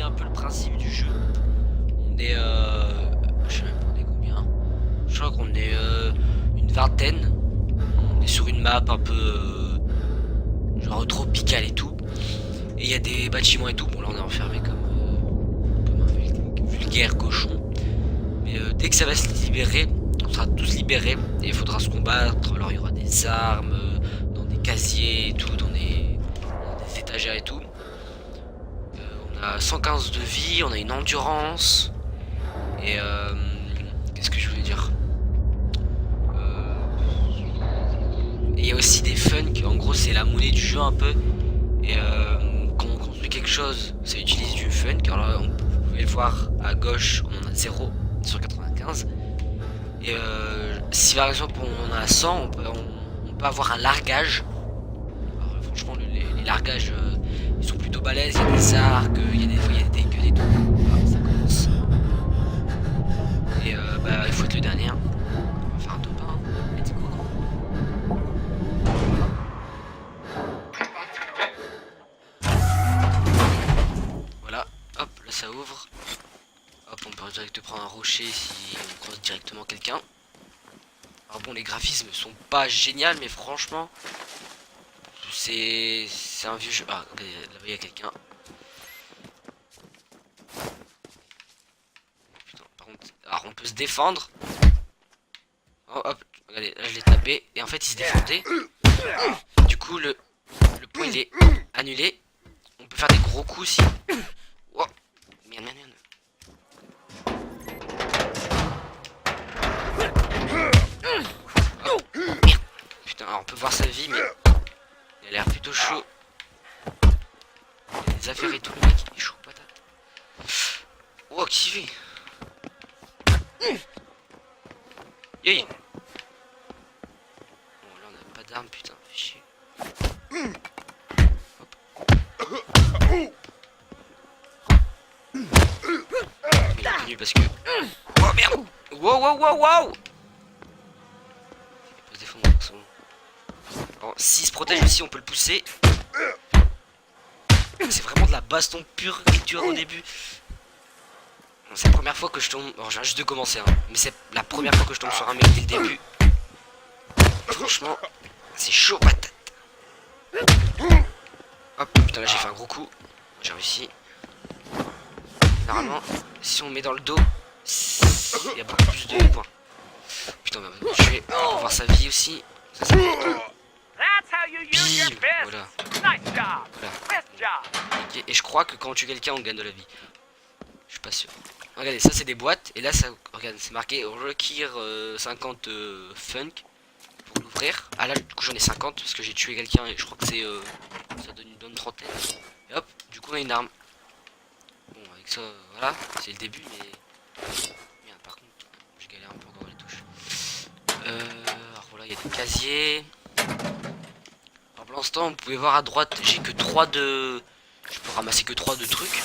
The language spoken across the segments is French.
expliquer un peu le principe du jeu. On est je sais même pas on est combien. Je crois qu'on est une vingtaine. On est sur une map un peu genre tropicale et tout. Et il y a des bâtiments et tout. Bon là on est enfermé comme un vulgaire cochon. Mais dès que ça va se libérer, on sera tous libérés et il faudra se combattre. Alors il y aura des armes dans des casiers et tout, dans des étagères et tout. On a 115 de vie, on a une endurance. Et qu'est-ce que je voulais dire? Et il y a aussi des funks, en gros c'est la monnaie du jeu un peu. Et quand on construit quelque chose, ça utilise du funk. Alors là, vous pouvez le voir à gauche, on en a 0 sur 95. Et si par exemple on en a 100, on peut avoir un largage. Alors, franchement, les largages, ils sont plutôt balèzes. Il y a des arcs, il y a des gueules et tout. Voilà, ça commence. Et bah, il faut être le dernier. On va faire un top 1. Let's go. Voilà, hop, là ça ouvre. Hop, on peut direct prendre un rocher si on croise directement quelqu'un. Alors bon, les graphismes sont pas géniaux, mais franchement, c'est un vieux jeu. Ah, regardez, là-bas il y a quelqu'un. Putain, par contre, alors on peut se défendre. Oh, hop, regardez, là je l'ai tapé et en fait il se défendait. Du coup, le point il est annulé. On peut faire des gros coups aussi. Oh, merde, merde, merde. Putain, alors on peut voir sa vie, mais il a l'air plutôt chaud. Il a des affaires et tout, le mec, il est chaud, patate. Oh, qui fait? Yay! Bon, là on a pas d'armes, putain, fait chier. Hop. Il est connu parce que. Oh merde! Wow, wow, wow, wow! Il peut se défendre, c'est bon. Alors, s'il se protège aussi, on peut le pousser. C'est vraiment de la baston pure et dure au début. Bon, c'est la première fois que je tombe. Alors, je viens juste de commencer, hein. Mais c'est la première fois que je tombe sur un mec dès le début. Franchement, c'est chaud patate. Hop, putain, là j'ai fait un gros coup. J'ai réussi. Normalement, si on met dans le dos, il y a beaucoup plus de points. Putain, on va me tuer. On va voir sa vie aussi. Ça, c'est important. Bim, voilà. Okay. Et je crois que quand on tue quelqu'un, on gagne de la vie. Je suis pas sûr. Regardez, ça c'est des boîtes. Et là, ça, regarde, c'est marqué Require 50 funk pour l'ouvrir. Ah là, du coup, j'en ai 50 parce que j'ai tué quelqu'un et je crois que c'est ça donne une trentaine. Et hop, du coup, on a une arme. Bon, avec ça, voilà, c'est le début, mais merde, par contre, je galère un peu encore dans les touches. Alors voilà, il y a des casiers. Alors pour l'instant, vous pouvez voir à droite, j'ai que 3 de. Je peux ramasser que 3 de trucs.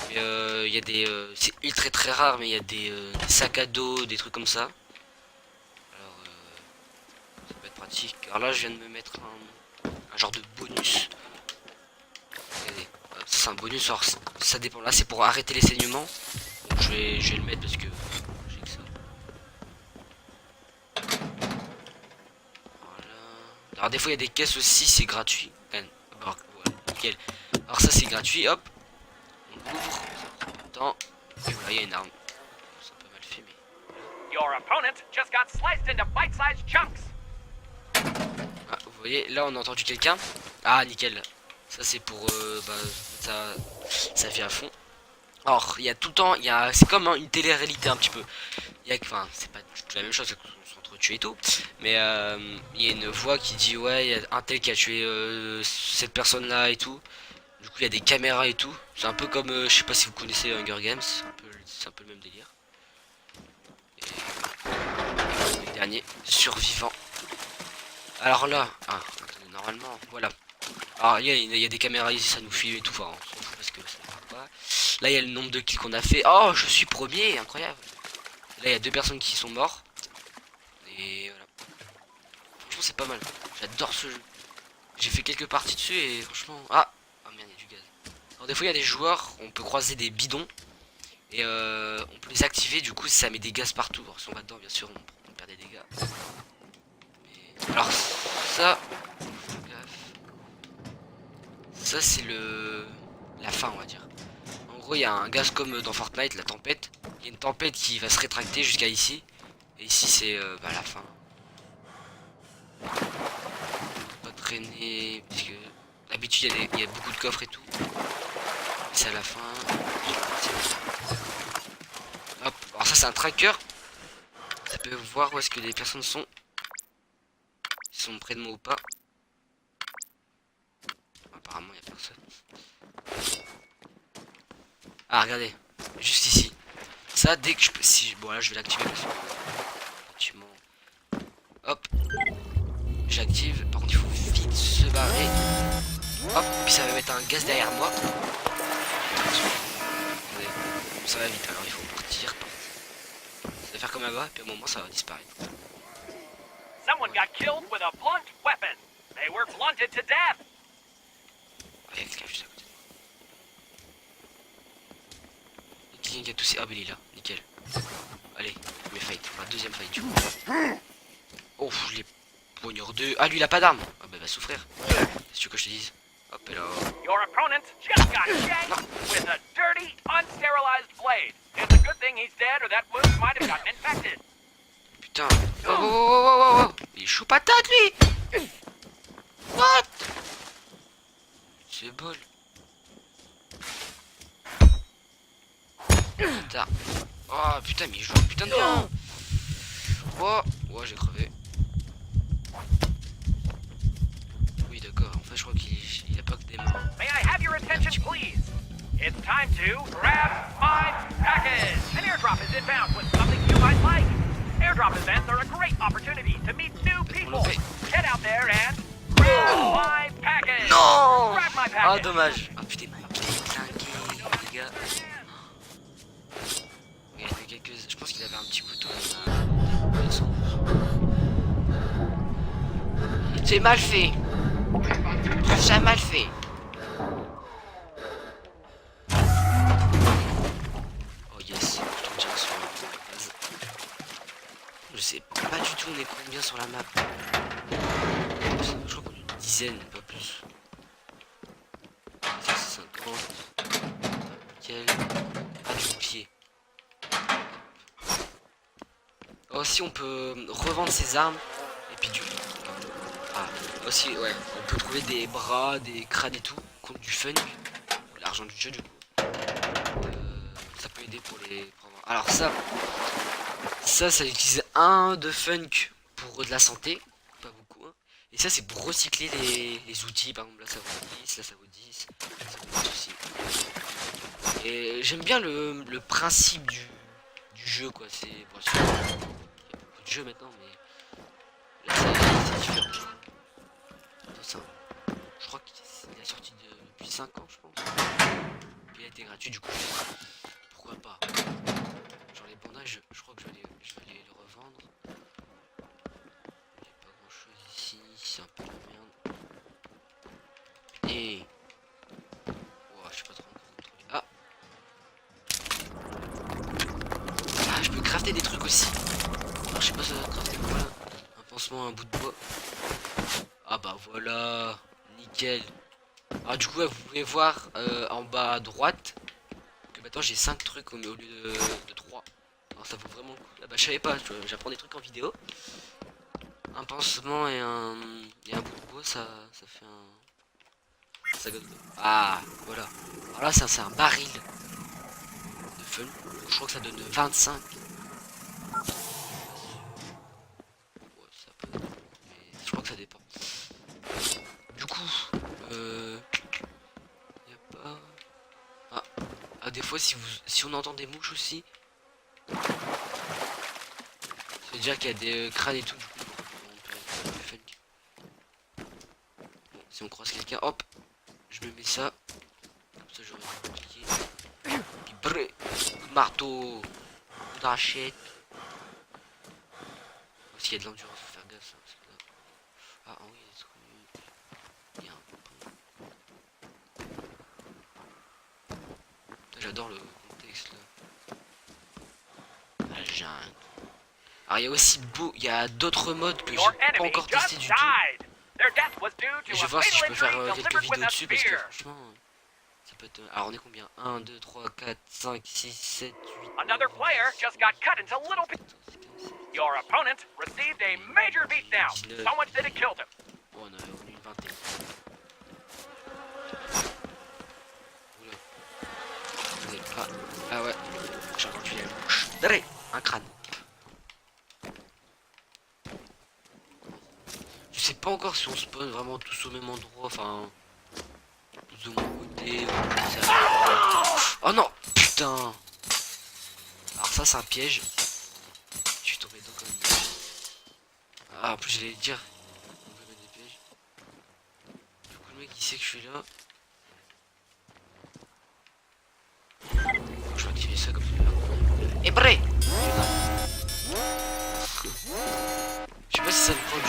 Il y a des. C'est très très rare, mais il y a des sacs à dos, des trucs comme ça. Alors, ça peut être pratique. Alors là, je viens de me mettre un genre de bonus. Regardez, c'est un bonus. Alors, ça dépend. Là, c'est pour arrêter les saignements. Donc, je vais le mettre parce que j'ai que ça. Voilà. Alors, des fois, il y a des caisses aussi, c'est gratuit. Alors, voilà, nickel. Alors, ça, c'est gratuit. Hop. On ouvre. Ça prend du temps. Et voilà, il y a une arme. C'est un peu mal fait, mais. Your opponent just got sliced into bite-sized chunks. Ah, vous voyez, là, on a entendu quelqu'un. Ah, nickel. Ça, c'est pour. Bah, ça fait à fond. Alors, il y a tout le temps. C'est comme une télé-réalité un petit peu. Enfin, c'est pas tout la même chose. On s'entretue et tout. Mais il y a une voix qui dit ouais, il y a un tel qui a tué cette personne là et tout. Du coup il y a des caméras et tout. C'est un peu comme je sais pas si vous connaissez Hunger Games. C'est un peu le même délire. Et le dernier survivant. Alors là, ah, attendez, normalement, voilà. Alors il y a des caméras ici, ça nous filme et tout. Enfin, on s'en fout parce que ça ne pas. Là il y a le nombre de kills qu'on a fait. Oh, je suis premier, incroyable. Là il y a 2 personnes qui sont mortes. Et voilà. Franchement c'est pas mal. J'adore ce jeu. J'ai fait quelques parties dessus et franchement. Ah, oh merde, il y a du gaz. Alors des fois il y a des joueurs, on peut croiser des bidons et on peut les activer, du coup ça met des gaz partout. Alors, si on va dedans bien sûr on perd des dégâts. Alors ça, ça c'est la fin on va dire. En gros il y a un gaz comme dans Fortnite, la tempête. Il y a une tempête qui va se rétracter jusqu'à ici. Et ici c'est la fin. Pas traîner parce que d'habitude il y a beaucoup de coffres et tout. C'est à la fin. Hop, alors ça c'est un tracker. Ça peut voir où est-ce que les personnes sont. Ils sont près de moi ou pas. Apparemment il n'y a personne. Ah regardez, juste ici. Ça dès que je peux. Si bon là je vais l'activer parce que effectivement. Hop. J'active. Par contre il faut vite se barrer. Hop, puis ça va mettre un gaz derrière moi. Attendez, ça va vite alors il faut partir. Ça va faire comme là-bas, puis à un moment ça va disparaître. Someone got killed with a blunt weapon. They were blunted to death. Ah, il y a quelqu'un juste à côté. Il y a quelqu'un qui a toussé. Ah, mais il est là, nickel. Allez, premier fight, enfin deuxième fight du coup. Oh, je l'ai poignardé. Ah, lui il a pas d'arme. Ah, bah il va souffrir. C'est ce que je te dise. Hop, et là. Your opponent just got shanked with a dirty, unsterilized blade. It's a good thing he's dead or that wound might have gotten infected. Putain. Oh, oh, oh, oh, oh, oh. Il est chou patate lui. What? C'est bol. Putain. Oh putain, mais il joue putain de bien. Oh, ouais, j'ai crevé. Oui, d'accord. En fait, je crois qu'il a pas que des mains. May I have your attention, please? It's time to grab my package. An airdrop is inbound with something you might like. Airdrop events are a great opportunity to meet new people. Get out there and grab my package. Non. Grab my Ah, package. dommage. Ah putain, il est clinqué, les gars. Il a fait quelques. Je pense qu'il avait un petit couteau. C'est mal fait. C'est mal fait. Oh yes, je tombe bien sur la base. Je sais pas du tout on est combien sur la map. Je crois qu'on est une dizaine, pas plus. 50. Nickel. Ah, du pied. Aussi on peut revendre ses armes. Et puis du... Ah, aussi ouais, on peut trouver des bras, des crânes et tout. Contre du fun. L'argent du jeu du coup. Ça peut aider pour les... Alors ça utilise un de funk pour de la santé. Pas beaucoup hein. Et ça c'est pour recycler les outils. Par exemple là ça vaut 10, là ça vaut 10. Ça vaut 10 aussi. Et j'aime bien le principe du jeu quoi. C'est bon, il y a beaucoup de jeux maintenant mais là c'est différent. Ça, je crois qu'il est sorti depuis 5 ans je pense. Puis il a été gratuit du coup. Pourquoi pas. Genre les bandages je crois que je vais aller les revendre. Il n'y a pas grand chose ici, c'est un peu la merde. Et... Oh, je sais pas trop encore contrôler. Ah, je peux crafter des trucs aussi. Alors je sais pas ça va crafter quoi là. Un pansement, un bout de bois. Ah bah voilà, nickel. Alors du coup vous pouvez voir en bas à droite que maintenant j'ai 5 trucs au lieu de 3. Alors ça vaut vraiment le coup. Ah bah je savais pas, j'apprends des trucs en vidéo. Un pansement et un bout de bois ça fait un... Ça donne... Ah voilà. Alors là c'est un baril de fun. Je crois que ça donne 25. Ouais, ça peut... Mais je crois que ça dépend. Du coup, y a pas... Ah, des fois si on entend des mouches aussi, c'est dire qu'il y a des crânes et tout. Du coup, on peut fun. Bon, si on croise quelqu'un, hop, je me mets ça. Comme ça j'aurai un bouclier. Puis brrr, coup de marteau, coup de rachette. Aussi il y a de l'endurance, faut faire gaffe. Hein, parce que là... Ah oui, il y a un pont. J'adore le contexte là. La jungle. Alors il y a aussi il y a d'autres modes que j'ai Your pas enemy encore testé just du tout. died. Their death was due Et to je vais a voir si je fatal peux faire injury quelques delivered with vidéos a dessus parce que spear. franchement ça peut être. Alors on est combien? 1, 2, 3, 4, 5, 6, 7, 8. Another player just got cut into little pieces. Your opponent received a major beatdown. Someone said it killed him. Oh, on a eu une vingtaine. Oula. Vous êtes pas. Ah ouais. J'ai encore tué la bouche. Allez, un crâne. Je sais pas encore si on spawn vraiment tous au même endroit. Enfin. Tous au même côté. Oh non! Putain! Alors ça c'est un piège. Je suis tombé dedans comme une... Ah en plus j'allais dire. On peut mettre des pièges. Du coup le mec il sait que je suis là. Je vais activer ça comme ça. Et prêt! Je sais pas si ça me prend du...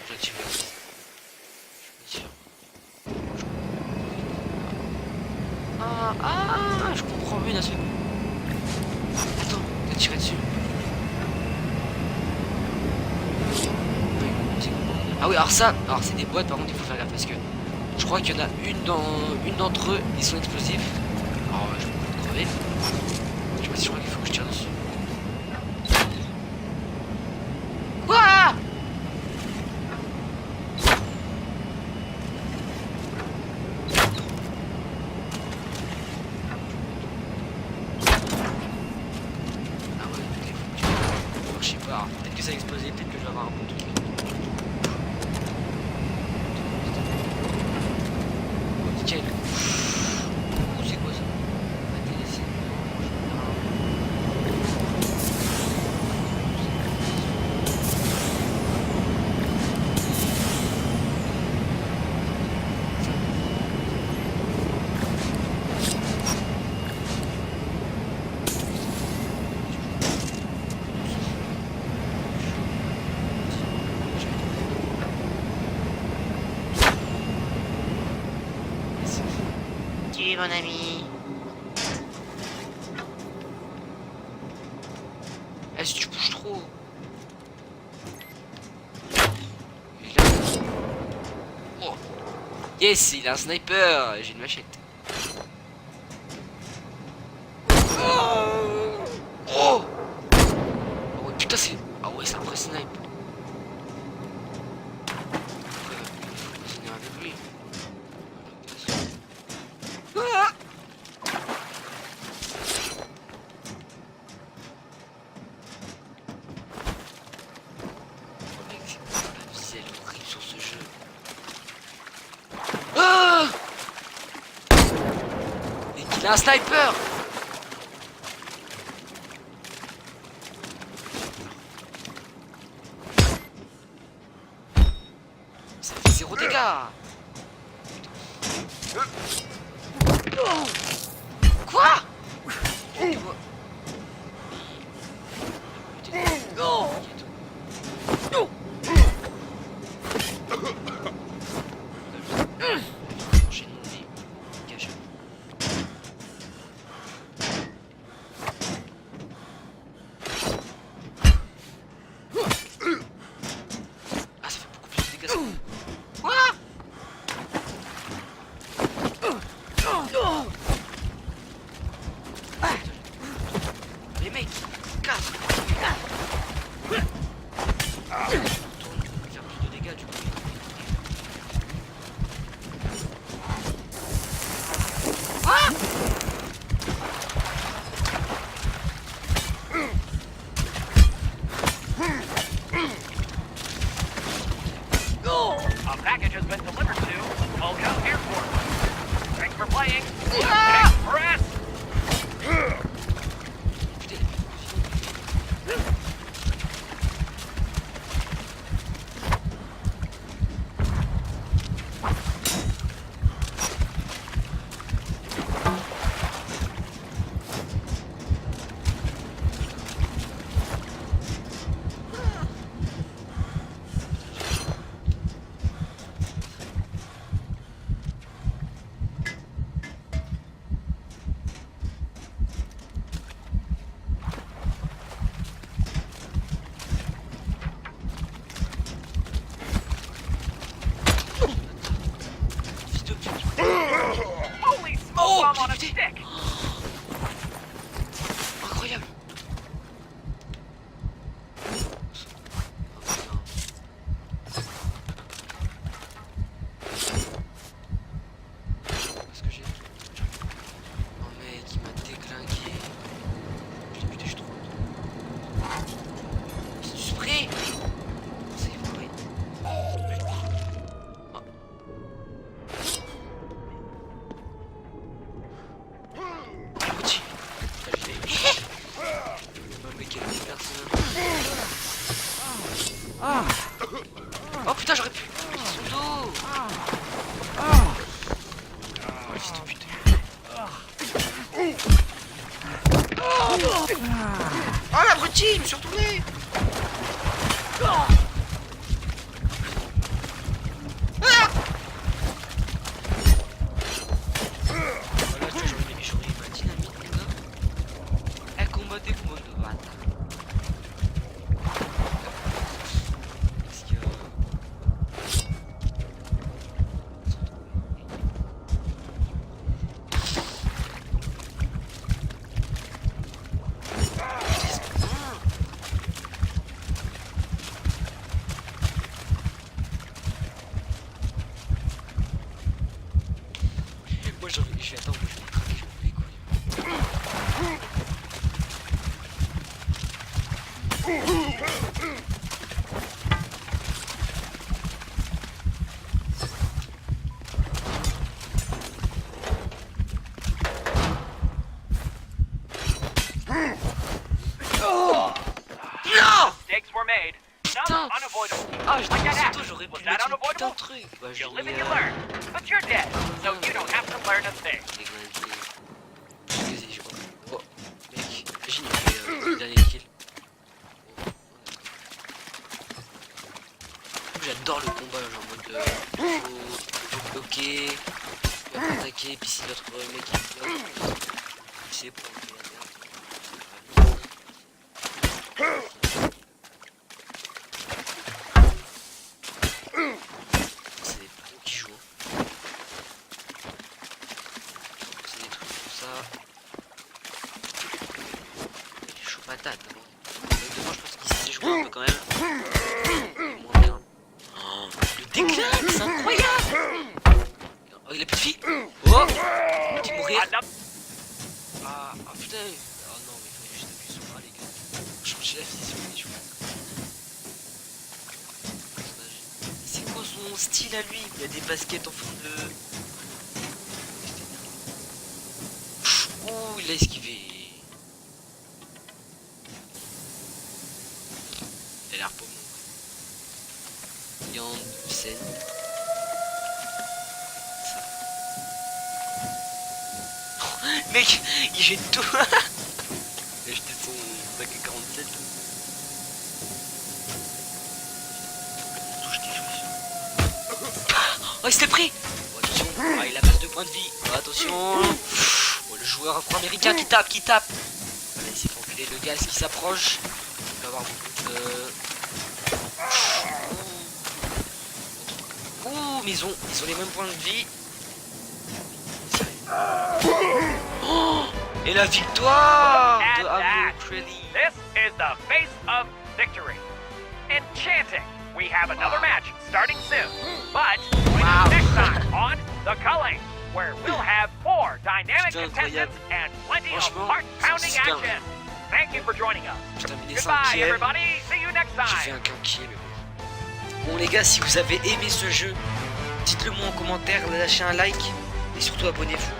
J'active là. Ah, je comprends mieux d'un seul coup. Attends, t'as tiré dessus. Ah oui, alors ça, alors c'est des boîtes par contre il faut faire gaffe parce que je crois qu'il y en a une d'entre eux, ils sont explosifs. Alors je vais me crever. Je sais pas si je crois qu'il faut que je tire dessus. Quoi? Je sais pas, peut-être que ça a explosé, peut-être que je vais avoir un bon truc. Oh, nickel. Oh, c'est quoi ça? Intéressant. Tu mon ami. Eh, si tu bouges trop. Il est là. Oh. Yes, il a un sniper. J'ai une machette. Oh. Oh ouais, putain, c'est. Ah ouais, c'est un vrai snipe. Il faut s'énerver avec lui. Ah. Oh mec, la vie elle est horrible sur ce jeu. Ah. Et qu'il a un sniper. Ça fait 0 dégâts. Quoi? Ah, ça fait beaucoup plus de dégâts. Quoi? Les mecs, casse. côté. stick. Incroyable. Qu'est-ce que j'ai? Oh mec, il m'a déglingué. Putain, je suis trop. C'est du spray. C'est vrai. Petit. Oh mais quelle personne. Oh putain, j'aurais pu piquer son dos. Oh fils de pute. Oh l'abruti, je me suis retourné. Voilà, j'aurais ma dynamite, les gars. Elle combat des monde de bâtard. Est-ce qu'il y a... Moi je vais attendre, moi je vais craquer, je vais les couilles. Non! Mistakes were made. Some Putain! unavoidable. Ah, je Like that t'ai happened. j'aurais pu Was mettre that une putain unavoidable? de truc. Bah, je You live l'ai, and you learn. But you're dead, so you don't have to learn a thing. Vas-y, je crois. Oh, mec, imagine, il fait le dernier kill. J'adore le combat, genre en mode faut bloquer, faut attaquer, puis si l'autre mec il bloque, c'est pour enlever la merde. C'est des pros qui jouent. C'est des trucs comme ça. Il est chaud patate. Hein. Moi je pense qu'il sait jouer un peu quand même. Moins bien. Oh, le déclin, c'est incroyable. Oh, il a plus de vie. Oh, il va mourir. Ah putain. Oh non, mais il fallait juste appuyer sur A, les gars. Changer la vision des joueurs. C'est quoi son style à lui? Il a des baskets en fond bleu. Ouh, il a esquivé. Il a l'air pas bon. Yann, mec, il jette tout. Il a jeté son bac à 47. Oh, il s'est pris. Oh, attention, ah, il a perdu 2 points de vie. Oh, attention. Oh, le joueur afro-américain qui tape. Voilà, il s'est fait enculer le gaz qui s'approche. Il va avoir beaucoup de... Ouh, mais ils ont les mêmes points de vie. Oh, et la victoire de Ammo Crelly. This is the face of victory. Enchanting. We have another match starting soon. But join us next time on The Culling, where we'll have 4 dynamic contestants and plenty of heart-pounding action. Thank you for joining us. Goodbye, everybody. See you next J'ai fait time. un quinquier, mais bon. Bon les gars, si vous avez aimé ce jeu, dites-le moi en commentaire, lâchez un like et surtout abonnez-vous.